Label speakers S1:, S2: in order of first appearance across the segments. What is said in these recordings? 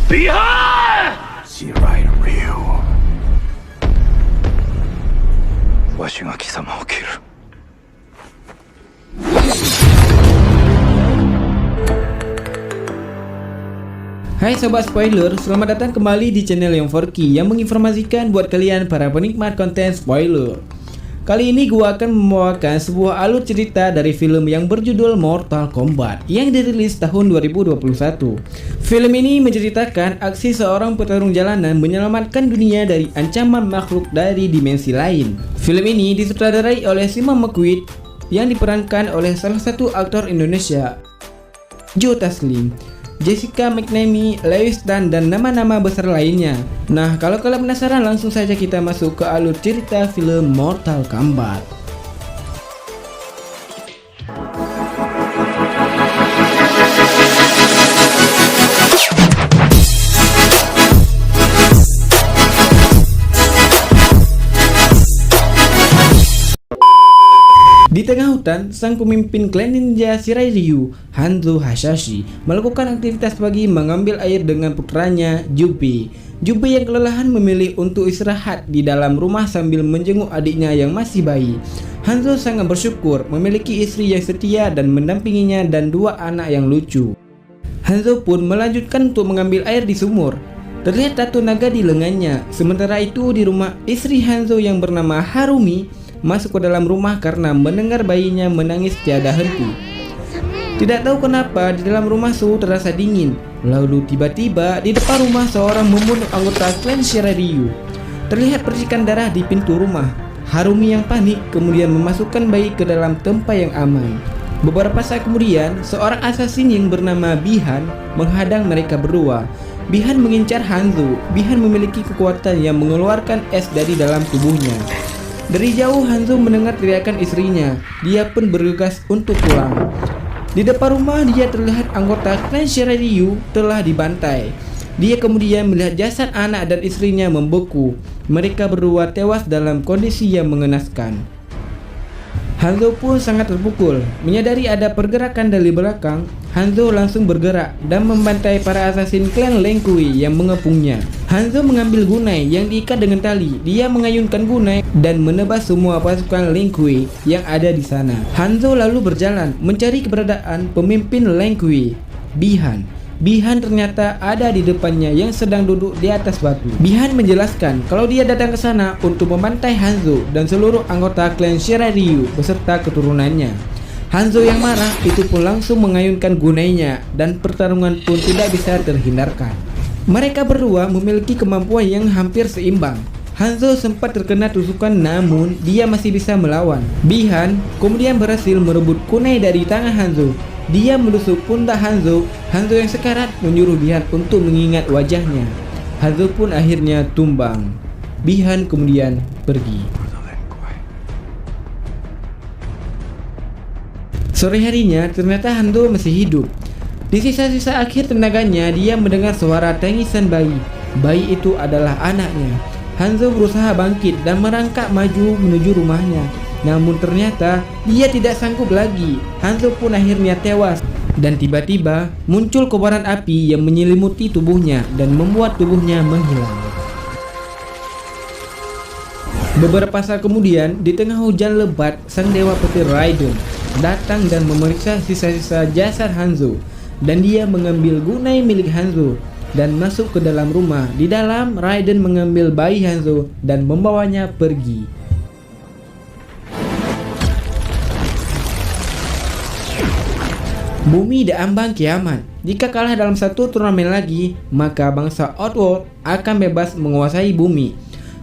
S1: Behind!
S2: シライの理由をわしが貴様を切る。
S3: Hai Sobat Spoiler, selamat datang kembali di channel Young Forky yang menginformasikan buat kalian para penikmat konten spoiler. Kali ini gua akan membawakan sebuah alur cerita dari film yang berjudul Mortal Kombat yang dirilis tahun 2021. Film ini menceritakan aksi seorang petarung jalanan menyelamatkan dunia dari ancaman makhluk dari dimensi lain. Film ini disutradarai oleh Simon McQueen yang diperankan oleh salah satu aktor Indonesia, Joe Taslim, Jessica McNamee, Lewis Tan, dan nama-nama besar lainnya. Nah, kalau kalian penasaran, langsung saja kita masuk ke alur cerita film Mortal Kombat. Di tengah hutan, sang pemimpin klan ninja Shirai Ryu, Hanzo Hasashi, melakukan aktivitas pagi mengambil air dengan putranya, Junpei. Junpei yang kelelahan memilih untuk istirahat di dalam rumah sambil menjenguk adiknya yang masih bayi. Hanzo sangat bersyukur memiliki istri yang setia dan mendampinginya dan dua anak yang lucu. Hanzo pun melanjutkan untuk mengambil air di sumur. Terlihat tato naga di lengannya. Sementara itu di rumah istri Hanzo yang bernama Harumi masuk ke dalam rumah karena mendengar bayinya menangis tiada henti. Tidak tahu kenapa di dalam rumah suhu terasa dingin. Lalu tiba-tiba di depan rumah seorang membunuh anggota klan Shirai Ryu. Terlihat percikan darah di pintu rumah. Harumi yang panik kemudian memasukkan bayi ke dalam tempat yang aman. Beberapa saat kemudian seorang assassin yang bernama Bihan menghadang mereka berdua. Bihan mengincar Hanzo. Bihan memiliki kekuatan yang mengeluarkan es dari dalam tubuhnya. Dari jauh Hanzo mendengar teriakan istrinya. Dia pun bergegas untuk pulang. Di depan rumah dia terlihat anggota klan Shirai Ryu telah dibantai. Dia kemudian melihat jasad anak dan istrinya membeku. Mereka berdua tewas dalam kondisi yang mengenaskan. Hanzo pun sangat terpukul. Menyadari ada pergerakan dari belakang, Hanzo langsung bergerak dan membantai para assassin klan Leng Kui yang mengepungnya. Hanzo mengambil gunai yang diikat dengan tali. Dia mengayunkan gunai dan menebas semua pasukan Leng Kui yang ada di sana. Hanzo lalu berjalan mencari keberadaan pemimpin Leng Kui, Bihan. Bihan ternyata ada di depannya yang sedang duduk di atas batu. Bihan menjelaskan kalau dia datang ke sana untuk membantai Hanzo dan seluruh anggota klan Shirai Ryu beserta keturunannya. Hanzo yang marah itu pun langsung mengayunkan gunainya dan pertarungan pun tidak bisa terhindarkan. Mereka berdua memiliki kemampuan yang hampir seimbang. Hanzo sempat terkena tusukan namun dia masih bisa melawan. Bihan kemudian berhasil merebut kunai dari tangan Hanzo. Dia menusuk pundak Hanzo. Hanzo yang sekarat menyuruh Bihan untuk mengingat wajahnya. Hanzo pun akhirnya tumbang. Bihan kemudian pergi. Sore harinya ternyata Hanzo masih hidup. Di sisa-sisa akhir tenaganya dia mendengar suara tangisan bayi. Bayi itu adalah anaknya. Hanzo berusaha bangkit dan merangkak maju menuju rumahnya. Namun ternyata dia tidak sanggup lagi. Hanzo pun akhirnya tewas. Dan tiba-tiba muncul kobaran api yang menyelimuti tubuhnya dan membuat tubuhnya menghilang. Beberapa saat kemudian, di tengah hujan lebat, sang dewa petir Raiden datang dan memeriksa sisa-sisa jasad Hanzo. Dan dia mengambil gunai milik Hanzo dan masuk ke dalam rumah. Di dalam, Raiden mengambil bayi Hanzo dan membawanya pergi. Bumi diambang kiamat. Jika kalah dalam satu turnamen lagi, maka bangsa Outworld akan bebas menguasai bumi.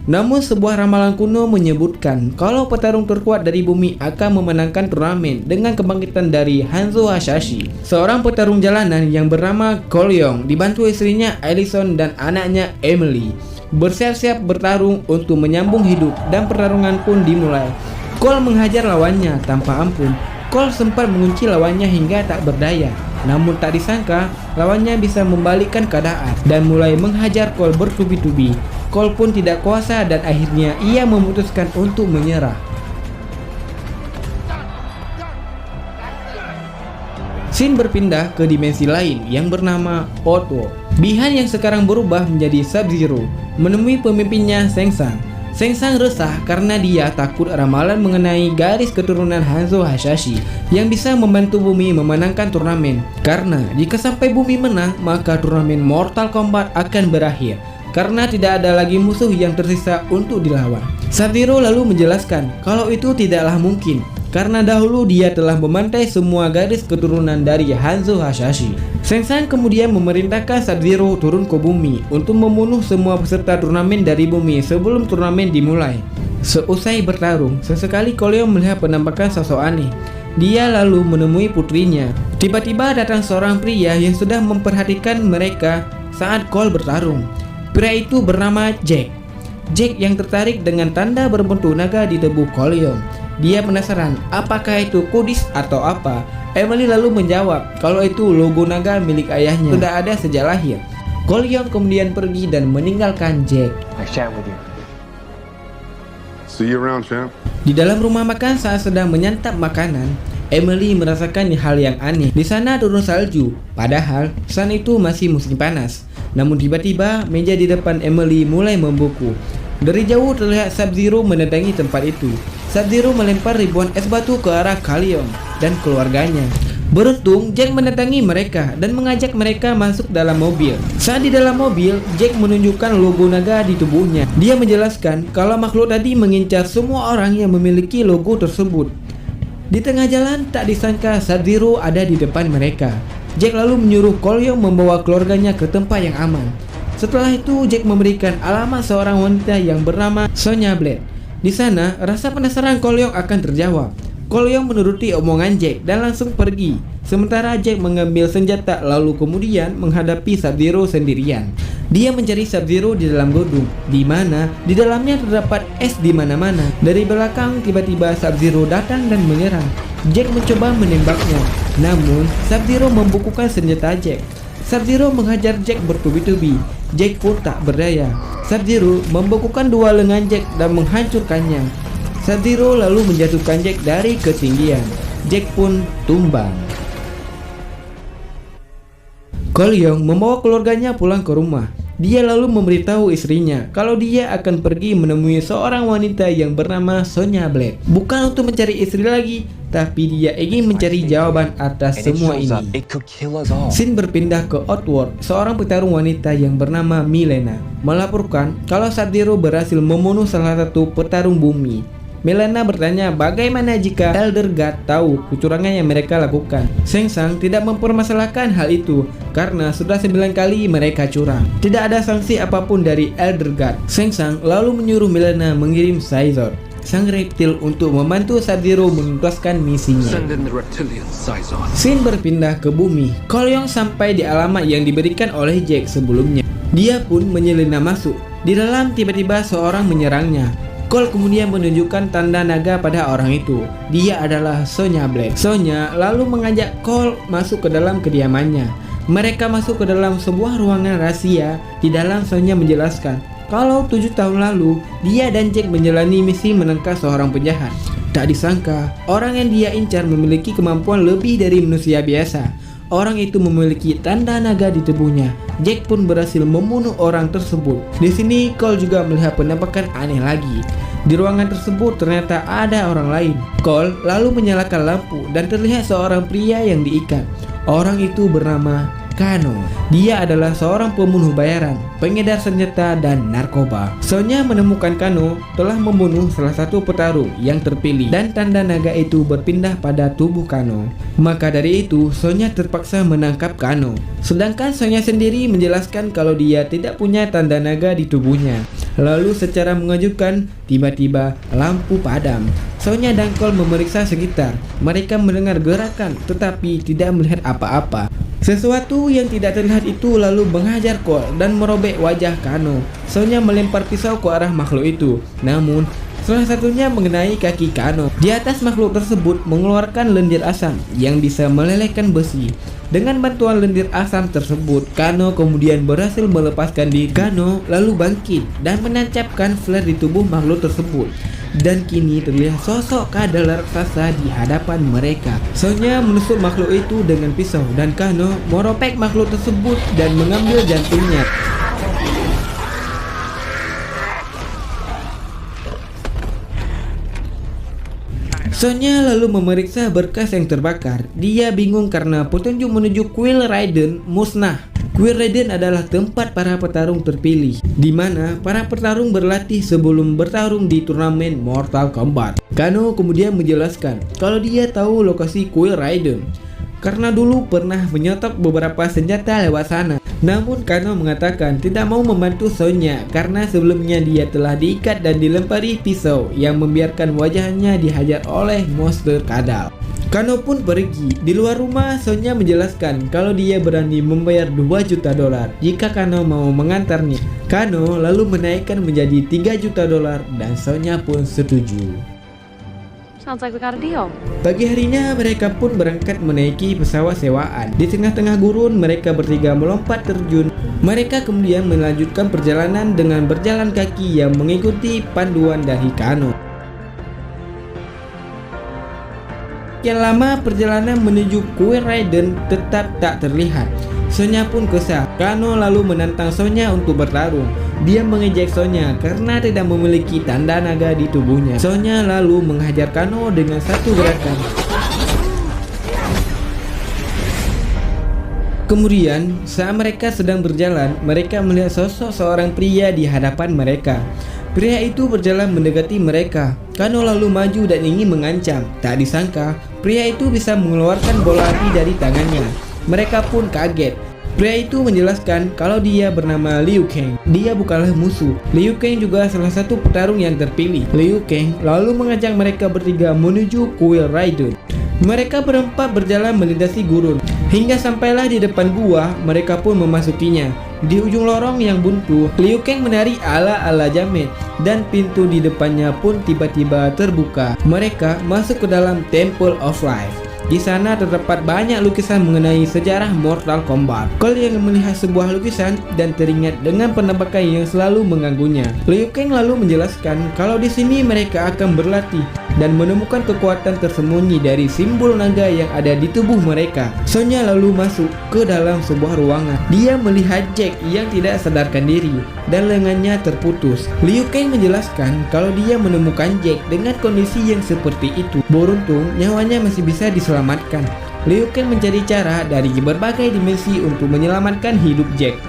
S3: Namun sebuah ramalan kuno menyebutkan kalau petarung terkuat dari bumi akan memenangkan turnamen dengan kebangkitan dari Hanzo Hasashi, seorang petarung jalanan yang bernama Cole Young, dibantu istrinya Allison dan anaknya Emily. Bersiap-siap bertarung untuk menyambung hidup dan pertarungan pun dimulai. Cole menghajar lawannya tanpa ampun. Cole sempat mengunci lawannya hingga tak berdaya. Namun tak disangka lawannya bisa membalikkan keadaan dan mulai menghajar Cole bertubi-tubi. Cole pun tidak kuasa dan akhirnya ia memutuskan untuk menyerah. Scene berpindah ke dimensi lain yang bernama Outworld. Bihan yang sekarang berubah menjadi Sub-Zero menemui pemimpinnya Shang Tsung. Shang Tsung resah karena dia takut ramalan mengenai garis keturunan Hanzo Hasashi yang bisa membantu bumi memenangkan turnamen. Karena jika sampai bumi menang, maka turnamen Mortal Kombat akan berakhir karena tidak ada lagi musuh yang tersisa untuk dilawan. Sub-Zero lalu menjelaskan kalau itu tidaklah mungkin karena dahulu dia telah memantai semua garis keturunan dari Hanzo Hasashi. Shang Tsung kemudian memerintahkan Sub-Zero turun ke bumi untuk membunuh semua peserta turnamen dari bumi sebelum turnamen dimulai. Seusai bertarung, sesekali Cole Young melihat penampakan sosok aneh. Dia lalu menemui putrinya. Tiba-tiba datang seorang pria yang sudah memperhatikan mereka saat Cole bertarung. Pria itu bernama Jack. Jack yang tertarik dengan tanda berbentuk naga di tubuh Cole Young. Dia penasaran apakah itu kudis atau apa. Emily lalu menjawab kalau itu logo naga milik ayahnya, sudah ada sejak lahir. Cole Young kemudian pergi dan meninggalkan Jack.
S1: Nice chatting with you.
S4: See you around, champ.
S3: Di dalam rumah makan saat sedang menyantap makanan, Emily merasakan hal yang aneh. Di sana turun salju, padahal saat itu masih musim panas. Namun tiba-tiba meja di depan Emily mulai membeku. Dari jauh terlihat Sub-Zero mendatangi tempat itu. Sub-Zero melempar ribuan es batu ke arah Cole Young dan keluarganya. Beruntung, Jack mendatangi mereka dan mengajak mereka masuk dalam mobil. Saat di dalam mobil, Jack menunjukkan logo naga di tubuhnya. Dia menjelaskan kalau makhluk tadi mengincar semua orang yang memiliki logo tersebut. Di tengah jalan, tak disangka Sub-Zero ada di depan mereka. Jack lalu menyuruh Cole Young membawa keluarganya ke tempat yang aman. Setelah itu, Jack memberikan alamat seorang wanita yang bernama Sonya Blade. Di sana, rasa penasaran Cole Young akan terjawab. Cole Young menuruti omongan Jack dan langsung pergi. Sementara Jack mengambil senjata lalu kemudian menghadapi Sub-Zero sendirian. Dia mencari Sub-Zero di dalam gedung, di mana di dalamnya terdapat es di mana-mana. Dari belakang tiba-tiba Sub-Zero datang dan menyerang. Jack mencoba menembaknya, namun Sub-Zero membukukan senjata Jack. Sub-Zero menghajar Jack bertubi-tubi. Jack pun tak berdaya. Sub-Zero membekukan dua lengan Jack dan menghancurkannya. Sub-Zero lalu menjatuhkan Jack dari ketinggian. Jack pun tumbang. Cole Young membawa keluarganya pulang ke rumah. Dia lalu memberitahu istrinya kalau dia akan pergi menemui seorang wanita yang bernama Sonya Blade. Bukan untuk mencari istri lagi, tapi dia ingin mencari jawaban atas semua ini. Scene berpindah ke Outworld. Seorang petarung wanita yang bernama Milena melaporkan kalau Sub-Zero berhasil membunuh salah satu petarung bumi. Milena bertanya bagaimana jika Elder God tahu kecurangan yang mereka lakukan. Shang Tsung tidak mempermasalahkan hal itu karena sudah 9 kali mereka curang. Tidak ada sanksi apapun dari Elder God. Shang Tsung lalu menyuruh Milena mengirim Scizor, sang reptil, untuk membantu Sub-Zero menuntaskan misinya.
S2: Send in the reptilian Scizor.
S3: Scene berpindah ke bumi. Cole Young sampai di alamat yang diberikan oleh Jack sebelumnya. Dia pun menyelinap masuk. Di dalam tiba-tiba seorang menyerangnya. Cole kemudian menunjukkan tanda naga pada orang itu. Dia adalah Sonya Blade. Sonya lalu mengajak Cole masuk ke dalam kediamannya. Mereka masuk ke dalam sebuah ruangan rahasia. Di dalam Sonya menjelaskan kalau 7 tahun lalu dia dan Jack menjalani misi menangkap seorang penjahat. Tak disangka orang yang dia incar memiliki kemampuan lebih dari manusia biasa. Orang itu memiliki tanda naga di tubuhnya. Jack pun berhasil membunuh orang tersebut. Di sini Cole juga melihat penampakan aneh lagi. Di ruangan tersebut ternyata ada orang lain. Cole lalu menyalakan lampu dan terlihat seorang pria yang diikat. Orang itu bernama Kano. Dia adalah seorang pembunuh bayaran, pengedar senjata dan narkoba. Sonya menemukan Kano telah membunuh salah satu petarung yang terpilih dan tanda naga itu berpindah pada tubuh Kano. Maka dari itu Sonya terpaksa menangkap Kano. Sedangkan Sonya sendiri menjelaskan kalau dia tidak punya tanda naga di tubuhnya. Lalu secara mengejutkan tiba-tiba lampu padam. Sonya dan Cole memeriksa sekitar. Mereka mendengar gerakan tetapi tidak melihat apa-apa. Sesuatu yang tidak terlihat itu lalu menghajar Cole dan merobek wajah Kano. Sonya melempar pisau ke arah makhluk itu. Namun salah satunya mengenai kaki Kano. Di atas makhluk tersebut mengeluarkan lendir asam yang bisa melelehkan besi. Dengan bantuan lendir asam tersebut, Kano kemudian berhasil melepaskan diri. Kano lalu bangkit dan menancapkan flare di tubuh makhluk tersebut. dan kini terlihat sosok kadal raksasa di hadapan mereka. Sonya menusuk makhluk itu dengan pisau dan Kano meropek makhluk tersebut dan mengambil jantungnya. Sonya lalu memeriksa berkas yang terbakar. Dia bingung karena petunjuk menuju Kuil Raiden musnah. Kuil Raiden adalah tempat para petarung terpilih, di mana para petarung berlatih sebelum bertarung di turnamen Mortal Kombat. Kano kemudian menjelaskan kalau dia tahu lokasi Kuil Raiden karena dulu pernah menyotok beberapa senjata lewat sana. Namun Kano mengatakan tidak mau membantu Sonya karena sebelumnya dia telah diikat dan dilempari pisau yang membiarkan wajahnya dihajar oleh monster kadal. Kano pun pergi. Di luar rumah, Sonya menjelaskan kalau dia berani membayar $2 juta jika Kano mau mengantarnya. Kano lalu menaikkan menjadi $3 juta dan Sonya pun setuju.
S1: Sounds like we got a deal.
S3: Pagi harinya mereka pun berangkat menaiki pesawat sewaan. Di tengah-tengah gurun mereka bertiga melompat terjun. Mereka kemudian melanjutkan perjalanan dengan berjalan kaki yang mengikuti panduan dari Kano. Sekian lama perjalanan menuju Kuil Raiden tetap tak terlihat. Sonya pun kesal. Kano lalu menantang Sonya untuk bertarung. Dia mengejek Sonya karena tidak memiliki tanda naga di tubuhnya. Sonya lalu menghajar Kano dengan satu gerakan. Kemudian, saat mereka sedang berjalan, mereka melihat sosok seorang pria di hadapan mereka. Pria itu berjalan mendekati mereka. Kano lalu maju dan ingin mengancam. Tak disangka, pria itu bisa mengeluarkan bola api dari tangannya. Mereka pun kaget. Pria itu menjelaskan kalau dia bernama Liu Kang. Dia bukanlah musuh. Liu Kang juga salah satu petarung yang terpilih. Liu Kang lalu mengajak mereka bertiga menuju Kuil Raiden. Mereka berempat berjalan melintasi gurun. Hingga sampailah di depan gua, mereka pun memasukinya. Di ujung lorong yang buntu, Liu Kang menari ala-ala jamet dan pintu di depannya pun tiba-tiba terbuka. Mereka masuk ke dalam Temple of Life. Di sana terdapat banyak lukisan mengenai sejarah Mortal Kombat. Kalian melihat sebuah lukisan dan teringat dengan penampakan yang selalu mengganggunya. Liu Kang lalu menjelaskan kalau di sini mereka akan berlatih dan menemukan kekuatan tersembunyi dari simbol naga yang ada di tubuh mereka. Sonya lalu masuk ke dalam sebuah ruangan. Dia melihat Jack yang tidak sadarkan diri dan lengannya terputus. Liu Kang menjelaskan kalau dia menemukan Jack dengan kondisi yang seperti itu. Beruntung nyawanya masih bisa diselamatkan. Liu Kang mencari cara dari berbagai dimensi untuk menyelamatkan hidup Jack.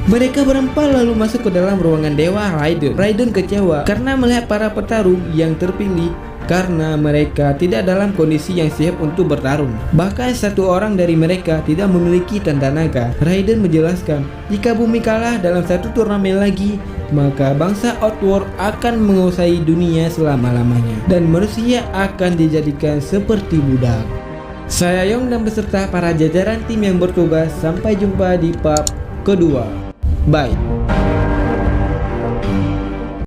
S3: Mereka berempat lalu masuk ke dalam ruangan Dewa Raiden. Raiden kecewa karena melihat para petarung yang terpilih karena mereka tidak dalam kondisi yang siap untuk bertarung. Bahkan satu orang dari mereka tidak memiliki tanda naga. Raiden menjelaskan jika bumi kalah dalam satu turnamen lagi, maka bangsa Outworld akan menguasai dunia selama-lamanya dan manusia akan dijadikan seperti budak. Saya Yong dan beserta para jajaran tim yang bertugas sampai jumpa di part kedua. Bye.